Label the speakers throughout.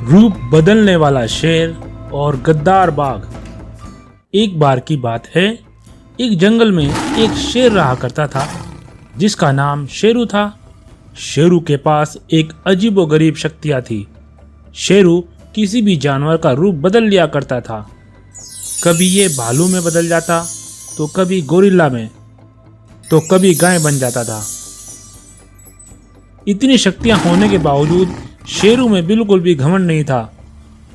Speaker 1: रूप बदलने वाला शेर और गद्दार बाघ। एक बार की बात है, एक जंगल में एक शेर रहा करता था जिसका नाम शेरू था। शेरू के पास एक अजीबोगरीब शक्तियाँ थी। शेरू किसी भी जानवर का रूप बदल लिया करता था। कभी ये भालू में बदल जाता, तो कभी गोरिल्ला में, तो कभी गाय बन जाता था। इतनी शक्तियां होने के बावजूद शेरू में बिल्कुल भी घमंड नहीं था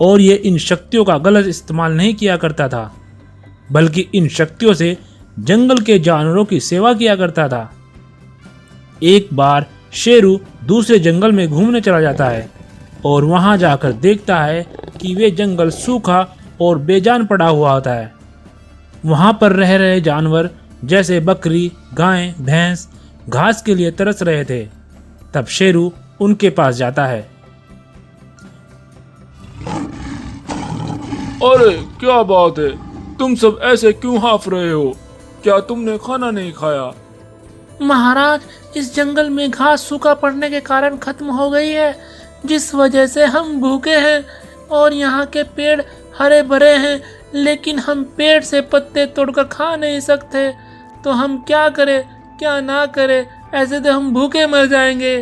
Speaker 1: और ये इन शक्तियों का गलत इस्तेमाल नहीं किया करता था, बल्कि इन शक्तियों से जंगल के जानवरों की सेवा किया करता था। एक बार शेरू दूसरे जंगल में घूमने चला जाता है और वहां जाकर देखता है कि वे जंगल सूखा और बेजान पड़ा हुआ होता है। वहां पर रह रहे जानवर जैसे बकरी, गाय, भैंस घास के लिए तरस रहे थे। तब शेरू उनके पास जाता है।
Speaker 2: अरे क्या बात है, तुम सब ऐसे क्यों हाफ रहे हो? क्या तुमने खाना नहीं खाया?
Speaker 3: महाराज, इस जंगल में घास सूखा पड़ने के कारण खत्म हो गई है, जिस वजह से हम भूखे हैं। और यहाँ के पेड़ हरे भरे हैं, लेकिन हम पेड़ से पत्ते तोड़कर खा नहीं सकते। तो हम क्या करें, क्या ना करें? ऐसे तो हम भूखे मर जाएंगे।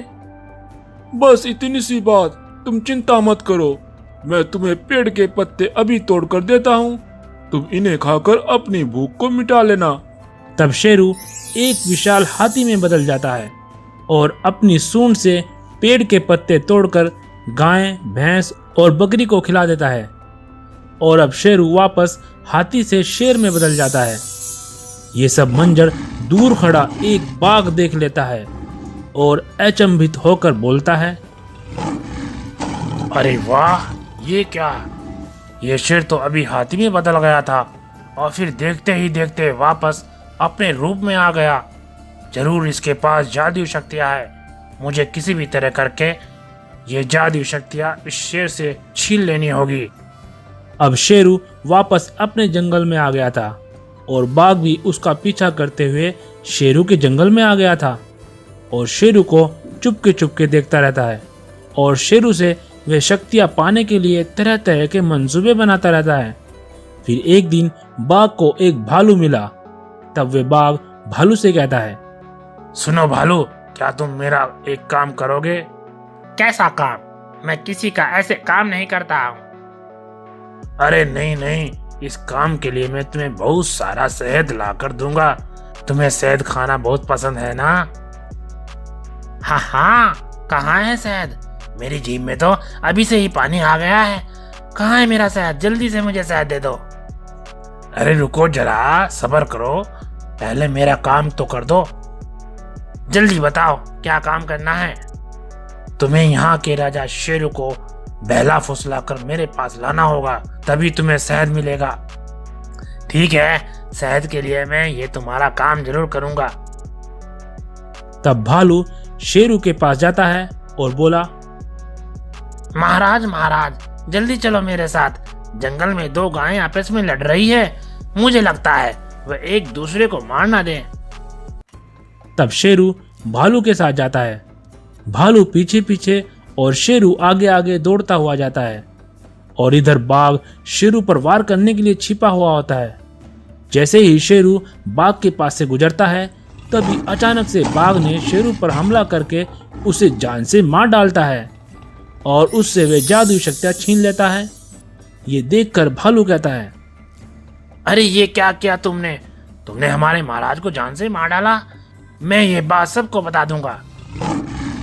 Speaker 2: बस इतनी सी बात, तुम चिंता मत करो। मैं तुम्हें पेड़ के पत्ते अभी तोड़ कर देता हूँ, तुम इन्हें खाकर अपनी भूख को मिटा लेना।
Speaker 1: तब शेरू एक विशाल हाथी में बदल जाता है और अपनी सूंड से पेड़ के पत्ते तोड़कर गाय, भैंस और बकरी को खिला देता है। और अब शेरू वापस हाथी से शेर में बदल जाता है। ये सब मंजर दूर खड़ा एक बाघ देख लेता है और अचंभित होकर बोलता है,
Speaker 4: अरे वाह, ये क्या? ये शेर तो अभी हाथी में बदल गया था और फिर देखते ही देखते वापस अपने रूप में आ गया। जरूर इसके पास जादुई शक्तियाँ हैं। मुझे किसी भी तरह करके ये जादुई शक्तियाँ इस शेर से छीन लेनी होगी।
Speaker 1: अब शेरू वापस अपने जंगल में आ गया था और बाघ भी उसका पीछा करते हुए शेरू के जंगल में आ गया था और शेरू को चुपके देखता रहता है और शेरू से वे शक्तियां पाने के लिए तरह तरह के मंसूबे बनाता रहता है। फिर एक दिन बाघ को एक भालू मिला। तब वे बाघ भालू से कहता है,
Speaker 4: सुनो भालू, क्या तुम मेरा एक काम करोगे?
Speaker 3: कैसा काम? मैं किसी का ऐसे काम नहीं करता हूँ।
Speaker 4: अरे नहीं नहीं, इस काम के लिए मैं तुम्हें बहुत सारा शहद ला कर दूंगा। तुम्हें शहद खाना बहुत पसंद है ना?
Speaker 3: हाँ हाँ, कहाँ है शहद? मेरी जीभ में तो अभी से ही पानी आ गया है। कहाँ है मेरा शहद? जल्दी से मुझे शहद दे दो।
Speaker 4: अरे रुको जरा, सब्र करो, पहले मेरा काम तो कर दो।
Speaker 3: जल्दी बताओ, क्या काम करना है?
Speaker 4: तुम्हें यहाँ के राजा शेरू को बहला फुसला कर मेरे पास लाना होगा, तभी तुम्हें शहद मिलेगा।
Speaker 3: ठीक है, शहद के लिए मैं ये तुम्हारा काम जरूर करूंगा।
Speaker 1: तब भालू शेरू के पास जाता है और बोला,
Speaker 3: महाराज महाराज, जल्दी चलो मेरे साथ। जंगल में दो गायें आपस में लड़ रही है। मुझे लगता है वह एक दूसरे को मार ना दें।
Speaker 1: तब शेरू भालू के साथ जाता है। भालू पीछे पीछे और शेरू आगे आगे दौड़ता हुआ जाता है और इधर बाघ शेरू पर वार करने के लिए छिपा हुआ होता है। जैसे ही शेरू बाघ के पास से गुजरता है, तभी अचानक से बाघ ने शेरू पर हमला करके उसे जान से मार डालता है और उससे वे जादुई शक्तियां छीन लेता है। ये देखकर भालू कहता है,
Speaker 3: अरे ये क्या किया तुमने? तुमने हमारे महाराज को जान से मार डाला। मैं ये बात सबको बता दूंगा।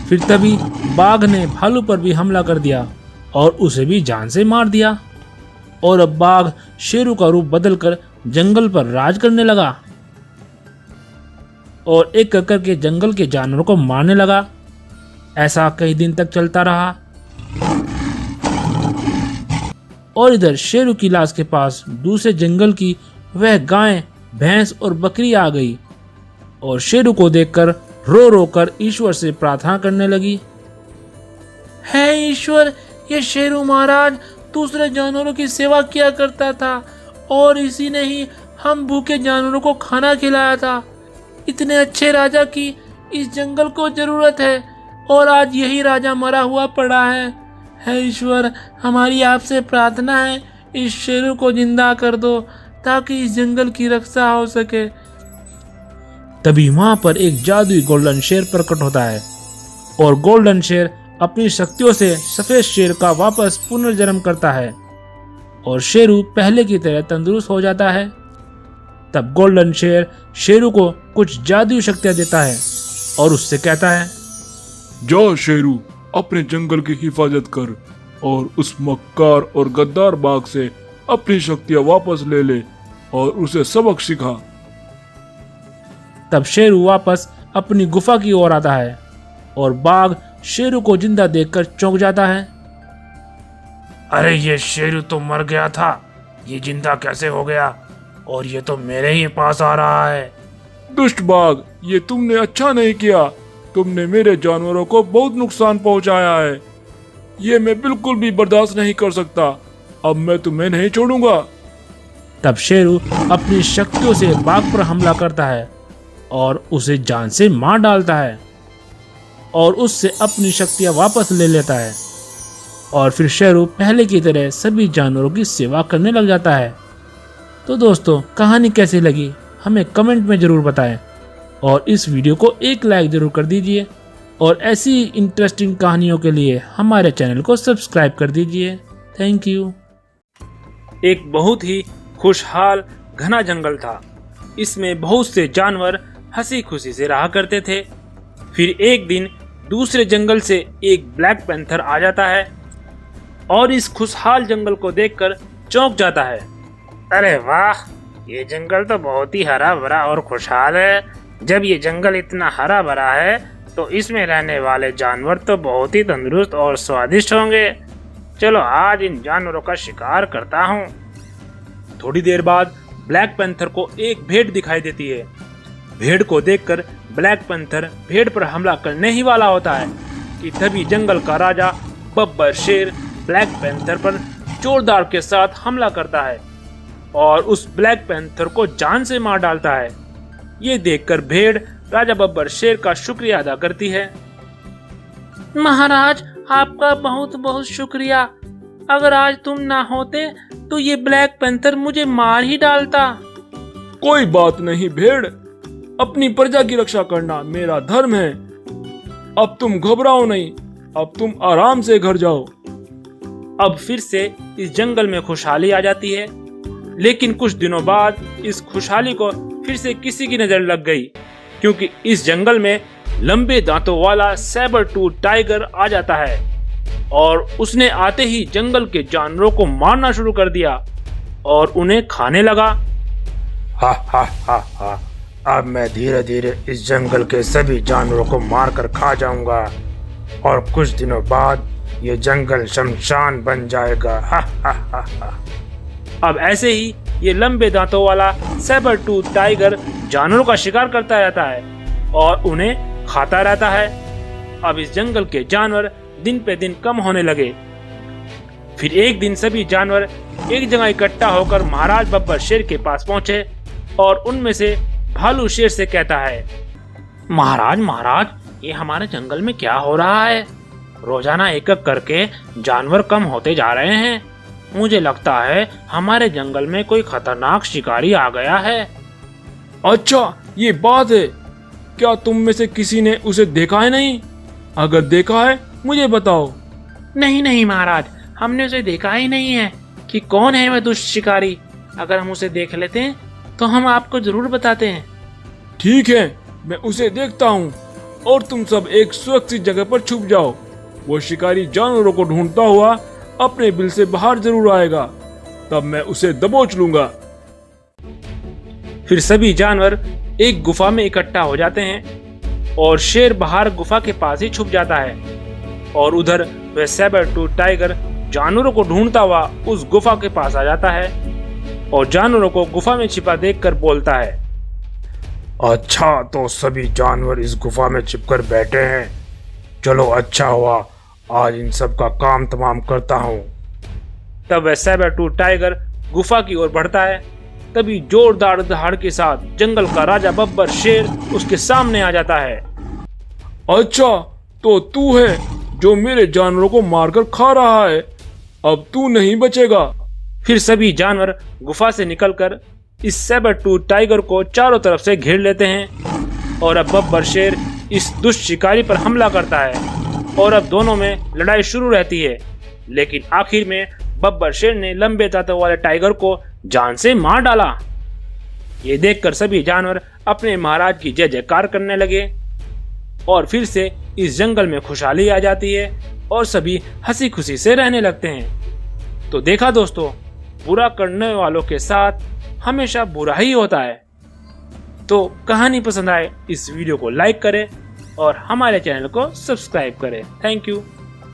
Speaker 1: फिर तभी बाघ ने भालू पर भी हमला कर दिया और उसे भी जान से मार दिया। और अब बाघ शेरू का रूप बदलकर जंगल पर राज करने लगा और एक एक करके जंगल के जानवरों को मारने लगा। ऐसा कई दिन तक चलता रहा और इधर शेरू की लाश के पास दूसरे जंगल की वह गाय, भैंस और बकरी आ गई और शेरू को देखकर रो रो कर ईश्वर से प्रार्थना करने लगी,
Speaker 3: हे ईश्वर, ये शेरू महाराज दूसरे जानवरों की सेवा किया करता था और इसी ने ही हम भूखे जानवरों को खाना खिलाया था। इतने अच्छे राजा की इस जंगल को जरूरत है और आज यही राजा मरा हुआ पड़ा है। हे ईश्वर, हमारी आपसे प्रार्थना है, इस शेरू को जिंदा कर दो ताकि इस जंगल की रक्षा हो सके।
Speaker 1: तभी वहां पर एक जादुई गोल्डन शेर प्रकट होता है और गोल्डन शेर अपनी शक्तियों से सफेद शेर का वापस पुनर्जन्म करता है और शेरू पहले की तरह तंदुरुस्त हो जाता है। तब गोल्डन शेर शेरू को कुछ जादुई शक्तियां देता है और उससे कहता है,
Speaker 2: जा शेरू, अपने जंगल की हिफाजत कर और उस मक्कार और गद्दार बाघ से अपनी शक्तियां वापस ले ले और उसे सबक सिखा।
Speaker 1: तब शेरू वापस अपनी गुफा की ओर आता है और बाघ शेरू को जिंदा देखकर चौंक जाता है।
Speaker 4: अरे ये शेरू तो मर गया था, ये जिंदा कैसे हो गया? और ये तो मेरे ही पास आ रहा है।
Speaker 2: दुष्ट बाघ, ये तुमने अच्छा नहीं किया। तुमने मेरे जानवरों को बहुत नुकसान पहुंचाया है। ये मैं बिल्कुल भी बर्दाश्त नहीं कर सकता। अब मैं तुम्हें नहीं छोड़ूंगा।
Speaker 1: तब शेरू अपनी शक्तियों से बाघ पर हमला करता है और उसे जान से मार डालता है और उससे अपनी शक्तियां वापस ले लेता है और फिर शेरू पहले की तरह सभी जानवरों की सेवा करने लग जाता है। तो दोस्तों, कहानी कैसी लगी हमें कमेंट में ज़रूर बताएं और इस वीडियो को एक लाइक ज़रूर कर दीजिए और ऐसी इंटरेस्टिंग कहानियों के लिए हमारे चैनल को सब्सक्राइब कर दीजिए। Thank you. एक बहुत ही खुशहाल घना जंगल था। इसमें बहुत से जानवर हंसी खुशी से रहा करते थे। फिर एक दिन दूसरे जंगल से एक ब्लैक पैंथर आ जाता है और इस खुशहाल जंगल को देखकर चौंक जाता है।
Speaker 4: अरे वाह, ये जंगल तो बहुत ही हरा भरा और खुशहाल है। जब ये जंगल इतना हरा भरा है तो इसमें रहने वाले जानवर तो बहुत ही तंदुरुस्त और स्वादिष्ट होंगे। चलो आज इन जानवरों का शिकार करता हूँ।
Speaker 1: थोड़ी देर बाद ब्लैक पैंथर को एक भेड़ दिखाई देती है। भेड़ को देखकर ब्लैक पैंथर भेड़ पर हमला करने ही वाला होता है कि तभी जंगल का राजा बब्बर शेर ब्लैक पैंथर पर जोरदार के साथ हमला करता है और उस ब्लैक पैंथर को जान से मार डालता है। ये देखकर भेड़ राजा बब्बर शेर का शुक्रिया अदा करती है।
Speaker 3: महाराज, आपका बहुत बहुत शुक्रिया। अगर आज तुम ना होते तो ये ब्लैक पैंथर मुझे मार ही डालता।
Speaker 2: कोई बात नहीं भेड़, अपनी प्रजा की रक्षा करना मेरा धर्म है। अब तुम घबराओ नहीं, अब तुम आराम से घर जाओ।
Speaker 1: अब फिर से इस जंगल में खुशहाली आ जाती है, लेकिन कुछ दिनों बाद इस खुशहाली को फिर से किसी की नजर लग गई, क्योंकि इस जंगल में लंबे दांतों वाला सैबर टूथ टाइगर आ जाता है और उसने आते ही जंगल के जानवरों को मारना शुरू कर दिया और उन्हें खाने लगा।
Speaker 4: हा हा हा हा, अब मैं धीरे धीरे इस जंगल के सभी जानवरों को मारकर खा जाऊंगा और कुछ दिनों बाद ये जंगल शमशान बन जाएगा। हा हा हा हा।
Speaker 1: अब ऐसे ही ये लंबे दांतों वाला सैबर टूथ टाइगर जानवरों का शिकार करता रहता है और उन्हें खाता रहता है। अब इस जंगल के जानवर दिन पे दिन कम होने लगे। फिर एक दिन सभी जानवर एक जगह इकट्ठा होकर महाराज बब्बर शेर के पास पहुंचे और उनमें से भालू शेर से कहता है,
Speaker 3: महाराज महाराज, ये हमारे जंगल में क्या हो रहा है? रोजाना एक एक करके जानवर कम होते जा रहे हैं। मुझे लगता है हमारे जंगल में कोई खतरनाक शिकारी आ गया है।
Speaker 2: अच्छा, ये बात है। क्या तुम में से किसी ने उसे देखा है नहीं? अगर देखा है मुझे बताओ।
Speaker 3: नहीं नहीं महाराज, हमने उसे देखा ही नहीं है कि कौन है वह दुष्ट शिकारी। अगर हम उसे देख लेते हैं तो हम आपको जरूर बताते हैं।
Speaker 2: ठीक है, मैं उसे देखता हूँ और तुम सब एक सुरक्षित जगह पर छुप जाओ। वो शिकारी जानवरों को ढूंढता हुआ अपने बिल से बाहर जरूर आएगा, तब मैं उसे दबोच लूंगा।
Speaker 1: फिर सभी जानवर एक गुफा में इकट्ठा हो जाते हैं और शेर बाहर गुफा के पास ही छुप जाता है और उधर वह सैबर टूथ टाइगर जानवरों को ढूंढता हुआ उस गुफा के पास आ जाता है और जानवरों को गुफा में छिपा देखकर बोलता है,
Speaker 4: अच्छा, तो सभी जानवर इस गुफा में छिपकर बैठे हैं। चलो, अच्छा हुआ, आज इन सब का काम तमाम करता हूँ।
Speaker 1: तब वह सैबर टूथ टाइगर गुफा की ओर बढ़ता है। तभी जोरदार दहाड़ के साथ जंगल का राजा बब्बर शेर उसके सामने आ जाता है।
Speaker 2: अच्छा, तो तू है जो मेरे जानवरों को मारकर खा रहा है। अब तू नहीं बचेगा।
Speaker 1: फिर सभी जानवर गुफा से निकलकर इस सैबर टूथ टाइगर को चारों तरफ से घेर लेते हैं और अब बब्बर शेर इस दुष्ट शिकारी पर हमला करता है और अब दोनों में लड़ाई शुरू रहती है। लेकिन आखिर में बब्बर शेर ने लंबे दांतों वाले टाइगर को जान से मार डाला। ये देखकर सभी जानवर अपने महाराज की जय जयकार करने लगे और फिर से इस जंगल में खुशहाली आ जाती है और सभी हंसी खुशी से रहने लगते हैं। तो देखा दोस्तों, बुरा करने वालों के साथ हमेशा बुरा ही होता है। तो कहानी पसंद आए इस वीडियो को लाइक करें और हमारे चैनल को सब्सक्राइब करें। Thank you.